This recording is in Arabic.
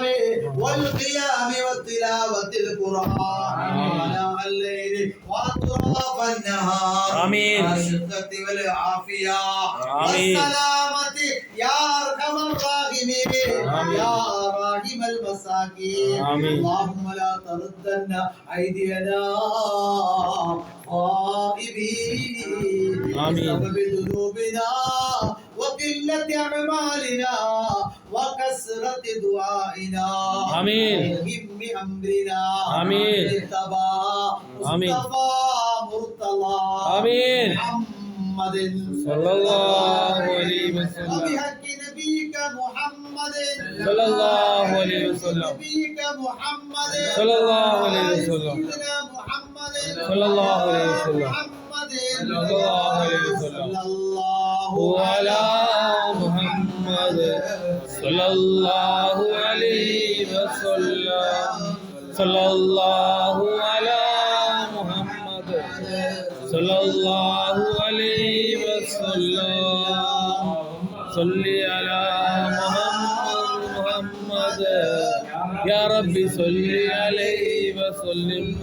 والقيام وتلاوة القرآن آناء الليل وأطراف النهار آمين. بالصحة والعافية آمين. والسلامة يا أرحم الراحمين يا راحم المساكين آمين. اللهم لا تردن أيدينا خائبين آمين. بسبب ذنوبنا وقلة أعمالنا وكثرة دعائنا آمين. وهم أمرنا آمين. مجتبى آمين. مصطفى مرتضى آمين. محمد صلى الله عليه وسلم. وبحق نبيك محمد صلى الله عليه وسلم. نبيك محمد صلى الله عليه وسلم. سيدنا محمد صلى الله عليه وسلم. محمد صلى الله عليه وسلم. صلى الله وعلى محمد صلى الله عليه وسلم. صلى الله على محمد صلى الله عليه وسلم. صل على محمد يا ربي صل عليه وسلم.